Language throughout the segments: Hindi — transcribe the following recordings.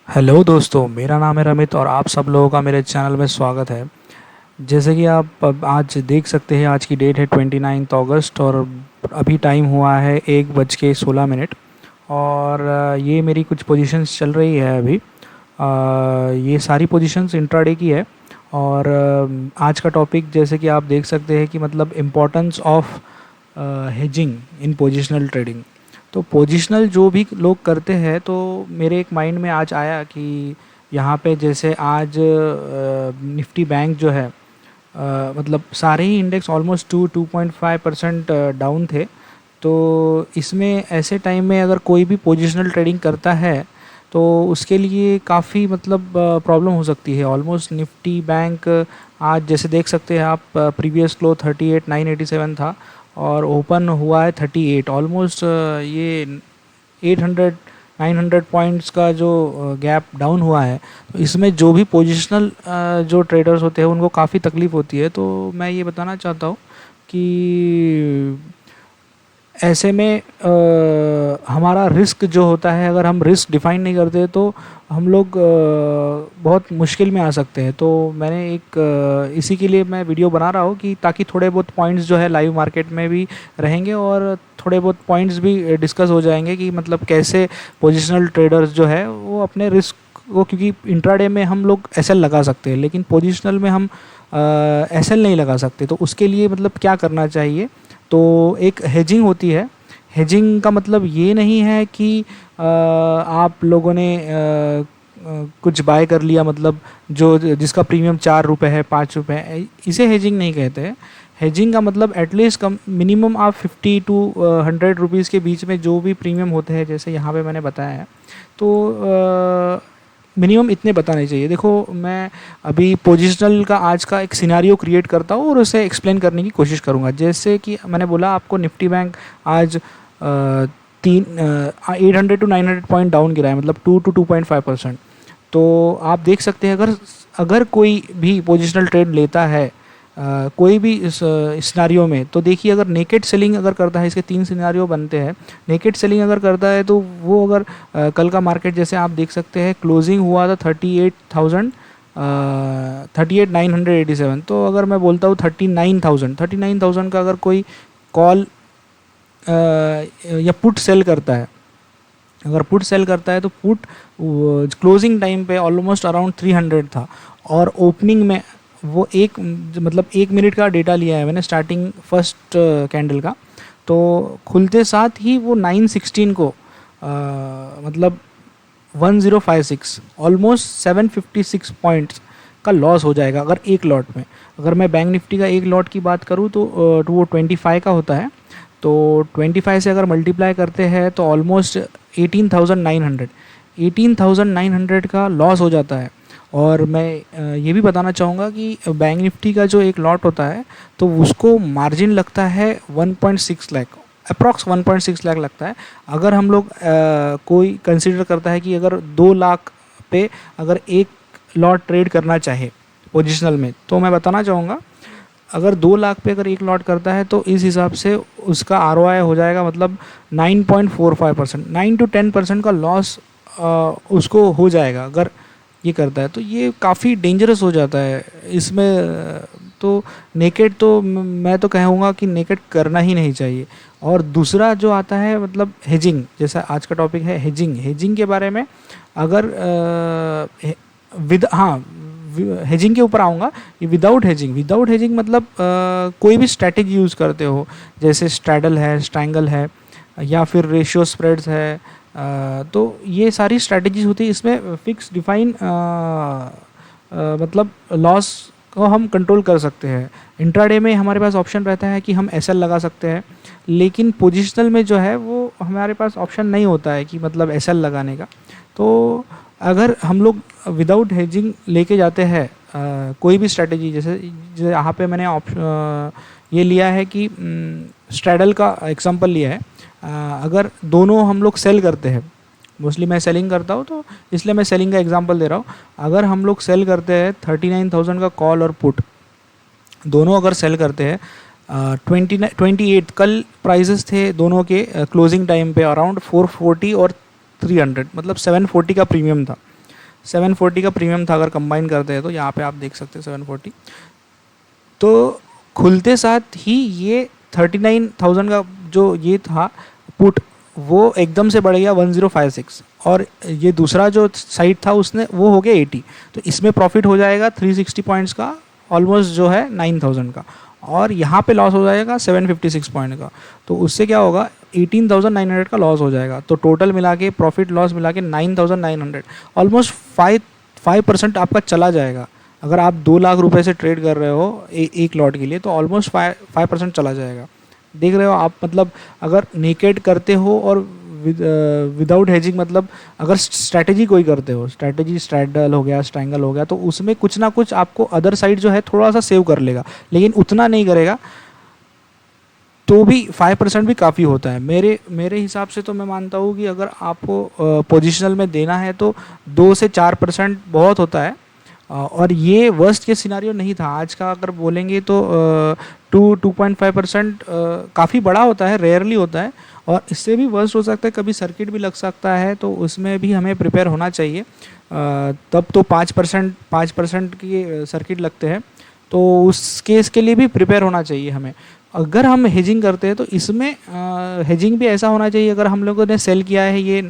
हेलो दोस्तों, मेरा नाम है रमित और आप सब लोगों का मेरे चैनल में स्वागत है। जैसे कि आप अब आज देख सकते हैं, आज की डेट है 29 अगस्त और अभी टाइम हुआ है 1:16। और ये मेरी कुछ पोजीशंस चल रही है अभी। ये सारी पोजीशंस इंट्राडे की है। और आज का टॉपिक जैसे कि आप देख सकते हैं कि मतलब importance of hedging in positional trading. तो पोजिशनल जो भी लोग करते हैं, तो मेरे एक माइंड में आज आया कि यहाँ पे जैसे आज निफ्टी बैंक जो है, मतलब सारे ही इंडेक्स ऑलमोस्ट 2.5% डाउन थे। तो इसमें ऐसे टाइम में अगर कोई भी पोजिशनल ट्रेडिंग करता है तो उसके लिए काफ़ी मतलब प्रॉब्लम हो सकती है। ऑलमोस्ट निफ्टी बैंक आज जैसे देख सकते हैं आप, प्रीवियस क्लो 38,987 था और ओपन हुआ है 38। ऑलमोस्ट ये 800 900 पॉइंट्स का जो गैप डाउन हुआ है। तो इसमें जो भी पोजिशनल जो ट्रेडर्स होते हैं उनको काफ़ी तकलीफ़ होती है। तो मैं ये बताना चाहता हूँ कि ऐसे में हमारा रिस्क जो होता है, अगर हम रिस्क डिफाइन नहीं करते तो हम लोग बहुत मुश्किल में आ सकते हैं। तो मैंने एक इसी के लिए मैं वीडियो बना रहा हूँ कि ताकि थोड़े बहुत पॉइंट्स जो है लाइव मार्केट में भी रहेंगे और थोड़े बहुत पॉइंट्स भी डिस्कस हो जाएंगे कि मतलब कैसे पोजिशनल ट्रेडर्स जो है वो अपने रिस्क वो, क्योंकि इंट्राडे में हम लोग एसएल लगा सकते हैं लेकिन पोजिशनल में हम एसएल नहीं लगा सकते। तो उसके लिए मतलब क्या करना चाहिए, तो एक हेजिंग होती है। हेजिंग का मतलब ये नहीं है कि आप लोगों ने कुछ बाय कर लिया, मतलब जो जिसका प्रीमियम 4 रुपये है, 5 रुपये है, इसे हेजिंग नहीं कहते हैं। हेजिंग का मतलब एटलीस्ट कम मिनिमम आप 50 to 100 रुपीज़ के बीच में जो भी प्रीमियम होते हैं, जैसे यहाँ पे मैंने बताया है, तो मिनिमम इतने बताने चाहिए। देखो, मैं अभी पोजिशनल का आज का एक सिनारियो क्रिएट करता हूँ और उसे एक्सप्लेन करने की कोशिश करूँगा। जैसे कि मैंने बोला आपको, निफ्टी बैंक आज 800 to 900 पॉइंट डाउन गिरा है, मतलब 2 to 2.5%। तो आप देख सकते हैं, अगर अगर कोई भी पोजिशनल ट्रेड लेता है कोई भी इस सिनारियो में, तो देखिए अगर नेकेड सेलिंग अगर करता है, इसके 3 सिनारियो बनते हैं। नेकेड सेलिंग अगर करता है तो वो अगर कल का मार्केट जैसे आप देख सकते हैं, क्लोजिंग हुआ था 38,987। तो अगर मैं बोलता हूँ 39,000 का अगर कोई कॉल या पुट सेल करता है, अगर पुट सेल करता है तो पुट क्लोजिंग टाइम पे ऑलमोस्ट अराउंड 300 था और ओपनिंग में वो एक, मतलब 1 मिनट का डेटा लिया है मैंने स्टार्टिंग फर्स्ट कैंडल का। तो खुलते साथ ही वो 916 को मतलब 1056, ऑलमोस्ट 756 पॉइंट्स का लॉस हो जाएगा अगर एक लॉट में। अगर मैं बैंक निफ्टी का एक लॉट की बात करूँ तो वो 25 का होता है। तो 25 से अगर मल्टीप्लाई करते हैं तो ऑलमोस्ट 18,900 18,900 का लॉस हो जाता है। और मैं ये भी बताना चाहूँगा कि बैंक निफ्टी का जो एक लॉट होता है तो उसको मार्जिन लगता है 1.6 लाख, अप्रॉक्स 1.6 लाख लगता है। अगर हम लोग कोई कंसिडर करता है कि अगर 2 लाख पे अगर एक लॉट ट्रेड करना चाहे पोजिशनल में, तो मैं बताना चाहूँगा अगर 2 लाख पे अगर एक लॉट करता है तो इस हिसाब से उसका आरओआई हो जाएगा मतलब 9.45%, 9 to 10% का लॉस उसको हो जाएगा अगर ये करता है। तो ये काफ़ी डेंजरस हो जाता है इसमें। तो नेकेड तो मैं तो कहूँगा कि नेकेड करना ही नहीं चाहिए। और दूसरा जो आता है मतलब हेजिंग, जैसा आज का टॉपिक है हेजिंग। हेजिंग के बारे में अगर विद हाँ हेजिंग के ऊपर आऊँगा। विदाउट हेजिंग, विदाउट हेजिंग मतलब कोई भी स्ट्रैटेजी यूज़ करते हो, जैसे स्ट्रैडल है, स्ट्रैंगल है, या फिर रेशियो स्प्रेड्स है। तो ये सारी स्ट्रैटेजीज होती है। इसमें फिक्स डिफाइन मतलब लॉस को हम कंट्रोल कर सकते हैं। इंट्राडे में हमारे पास ऑप्शन रहता है कि हम एसएल लगा सकते हैं, लेकिन पोजिशनल में जो है वो हमारे पास ऑप्शन नहीं होता है कि मतलब एसएल लगाने का। तो अगर हम लोग विदाउट हेजिंग लेके जाते हैं कोई भी स्ट्रैटेजी, जैसे यहाँ पे मैंने ये लिया है कि स्ट्रैडल का एग्जांपल लिया है। अगर दोनों हम लोग सेल करते हैं, मोस्टली मैं सेलिंग करता हूँ तो इसलिए मैं सेलिंग का एग्जांपल दे रहा हूँ। अगर हम लोग सेल करते हैं 39,000 का कॉल और पुट, दोनों अगर सेल करते हैं 28, कल प्राइजेस थे दोनों के क्लोजिंग टाइम पे अराउंड 440 और 300, मतलब 740 का प्रीमियम था। 740 का प्रीमियम था अगर कंबाइन करते हैं तो, यहाँ पे आप देख सकते हैं 740। तो खुलते साथ ही ये 39,000 का जो ये था पुट, वो एकदम से बढ़ गया 1056, और ये दूसरा जो साइड था उसने वो हो गया 80। तो इसमें प्रॉफिट हो जाएगा 360 पॉइंट्स का, ऑलमोस्ट जो है 9,000 का, और यहाँ पे लॉस हो जाएगा 756 पॉइंट का। तो उससे क्या होगा, 18,900 का लॉस हो जाएगा। तो टोटल मिला के प्रॉफिट लॉस मिला के 9,900, ऑलमोस्ट 5% आपका चला जाएगा। अगर आप 2 लाख रुपए से ट्रेड कर रहे हो एक लॉट के लिए, तो ऑलमोस्ट 5% चला जाएगा। देख रहे हो आप, मतलब अगर नेकेड करते हो और विदाउट हेजिंग, मतलब अगर स्ट्रैटेजी कोई करते हो, स्ट्रैटेजी स्ट्रैडल हो गया, स्ट्रैंगल हो गया, तो उसमें कुछ ना कुछ आपको अदर साइड जो है थोड़ा सा सेव कर लेगा, लेकिन उतना नहीं करेगा। तो भी 5% भी काफ़ी होता है मेरे हिसाब से। तो मैं मानता हूँ कि अगर आपको पोजिशनल में देना है तो 2 से 4% बहुत होता है। और ये वर्स्ट के सिनारियो नहीं था आज का, अगर बोलेंगे तो 2.5% काफ़ी बड़ा होता है, रेयरली होता है, और इससे भी वर्स्ट हो सकता है, कभी सर्किट भी लग सकता है, तो उसमें भी हमें प्रिपेयर होना चाहिए। तब तो 5% की सर्किट लगते हैं, तो उस केस के लिए भी प्रिपेयर होना चाहिए हमें। अगर हम हेजिंग करते हैं तो इसमें हेजिंग भी ऐसा होना चाहिए, अगर हम लोगों ने सेल किया है ये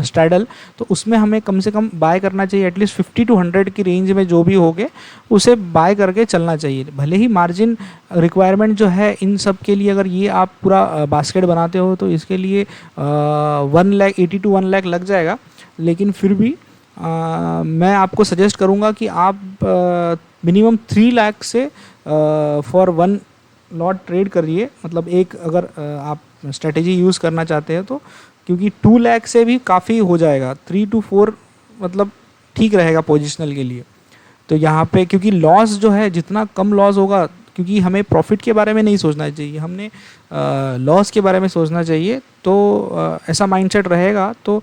स्ट्रैडल, तो उसमें हमें कम से कम बाय करना चाहिए, एटलीस्ट 50 to 100 की रेंज में जो भी होगे उसे बाय करके चलना चाहिए। भले ही मार्जिन रिक्वायरमेंट जो है इन सब के लिए, अगर ये आप पूरा बास्केट बनाते हो तो इसके लिए 1,80,000 to 1,00,000 लग जाएगा, लेकिन फिर भी मैं आपको सजेस्ट करूँगा कि आप मिनिमम 3 लाख से फॉर वन लॉट ट्रेड करिए। मतलब एक अगर आप स्ट्रेटेजी यूज़ करना चाहते हैं तो, क्योंकि 2 लाख से भी काफ़ी हो जाएगा, 3 to 4 मतलब ठीक रहेगा पोजिशनल के लिए। तो यहाँ पे क्योंकि लॉस जो है, जितना कम लॉस होगा, क्योंकि हमें प्रॉफिट के बारे में नहीं सोचना चाहिए, हमने लॉस के बारे में सोचना चाहिए। तो ऐसा माइंडसेट रहेगा तो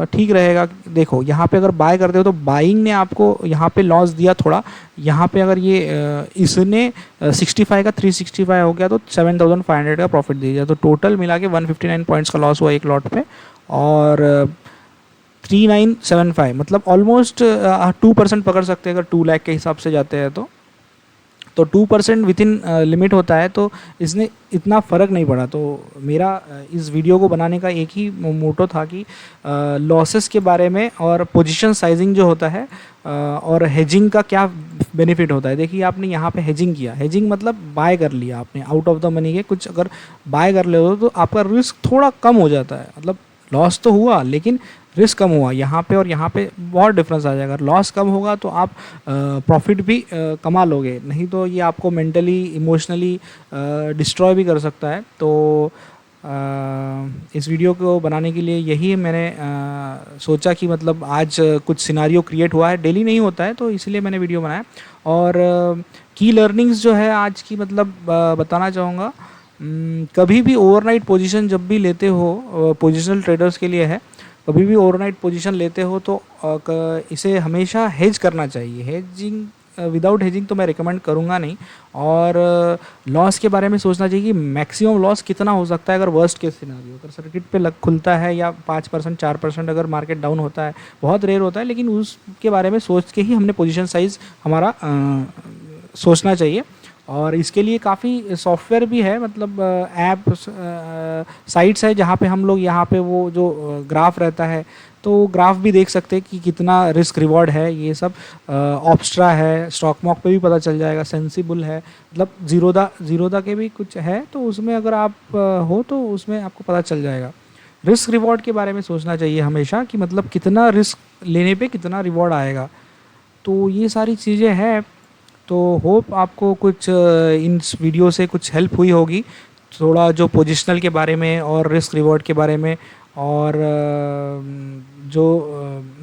ठीक रहेगा। देखो यहाँ पे अगर बाय करते हो तो बाइंग ने आपको यहाँ पे लॉस दिया थोड़ा, यहाँ पे अगर ये इसने 65 का 365 हो गया तो 7,500 का प्रॉफिट दे दिया। तो टोटल मिला के 159 पॉइंट्स का लॉस हुआ एक लॉट पे, और 3975, मतलब ऑलमोस्ट 2% पकड़ सकते हैं अगर 2 लाख के हिसाब से जाते हैं तो 2% विद इन लिमिट होता है। तो इसने इतना फ़र्क नहीं पड़ा। तो मेरा इस वीडियो को बनाने का एक ही मोटो था कि लॉसेस के बारे में और पोजीशन साइजिंग जो होता है और हेजिंग का क्या बेनिफिट होता है। देखिए आपने यहाँ पे हेजिंग किया, हेजिंग मतलब बाय कर लिया आपने आउट ऑफ द मनी के कुछ, अगर बाय कर ले तो आपका रिस्क थोड़ा कम हो जाता है। मतलब लॉस तो हुआ लेकिन रिस्क कम हुआ। यहाँ पे और यहाँ पे बहुत डिफरेंस आ जाएगा। अगर लॉस कम होगा तो आप प्रॉफिट भी कमा लोगे, नहीं तो ये आपको मेंटली इमोशनली डिस्ट्रॉय भी कर सकता है। तो इस वीडियो को बनाने के लिए यही मैंने सोचा कि मतलब आज कुछ सिनारियो क्रिएट हुआ है, डेली नहीं होता है, तो इसलिए मैंने वीडियो बनाया। और की लर्निंग्स जो है आज की, मतलब बताना चाहूँगा, कभी भी ओवरनाइट पोजीशन जब भी लेते हो, पोजिशनल ट्रेडर्स के लिए है, कभी भी ओवरनाइट पोजीशन लेते हो तो इसे हमेशा हेज करना चाहिए। हेजिंग विदाउट हेजिंग तो मैं रिकमेंड करूँगा नहीं। और लॉस के बारे में सोचना चाहिए कि मैक्सिमम लॉस कितना हो सकता है अगर वर्स्ट केस सिनेरियो, अगर सर्किट पे लग खुलता है या 5% 4% अगर मार्केट डाउन होता है, बहुत रेयर होता है, लेकिन उसके बारे में सोच के ही हमने पोजीशन साइज हमारा सोचना चाहिए। और इसके लिए काफ़ी सॉफ्टवेयर भी है, मतलब ऐप साइट्स है जहाँ पे हम लोग यहाँ पे वो जो ग्राफ रहता है तो ग्राफ भी देख सकते हैं कि कितना रिस्क रिवॉर्ड है। ये सब ऑप्स्ट्रा है, स्टॉक मॉक पे भी पता चल जाएगा, सेंसिबल है, मतलब जीरोदा के भी कुछ है, तो उसमें अगर आप हो तो उसमें आपको पता चल जाएगा। रिस्क रिवॉर्ड के बारे में सोचना चाहिए हमेशा कि मतलब कितना रिस्क लेने पे कितना रिवॉर्ड आएगा। तो ये सारी चीज़ें हैं। तो होप आपको कुछ इन वीडियो से कुछ हेल्प हुई होगी, थोड़ा जो पोजिशनल के बारे में और रिस्क रिवॉर्ड के बारे में, और जो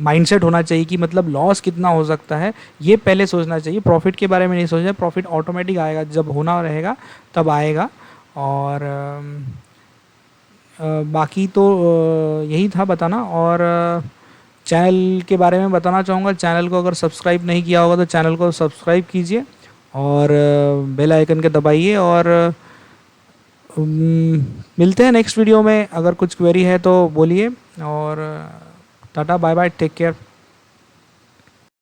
माइंडसेट होना चाहिए कि मतलब लॉस कितना हो सकता है ये पहले सोचना चाहिए। प्रॉफिट के बारे में नहीं सोचना, प्रॉफिट ऑटोमेटिक आएगा, जब होना रहेगा तब आएगा। और बाकी तो यही था बताना। और चैनल के बारे में बताना चाहूँगा, चैनल को अगर सब्सक्राइब नहीं किया होगा तो चैनल को सब्सक्राइब कीजिए और बेल आइकन के दबाइए। और मिलते हैं नेक्स्ट वीडियो में। अगर कुछ क्वेरी है तो बोलिए। और tata bye bye, take care.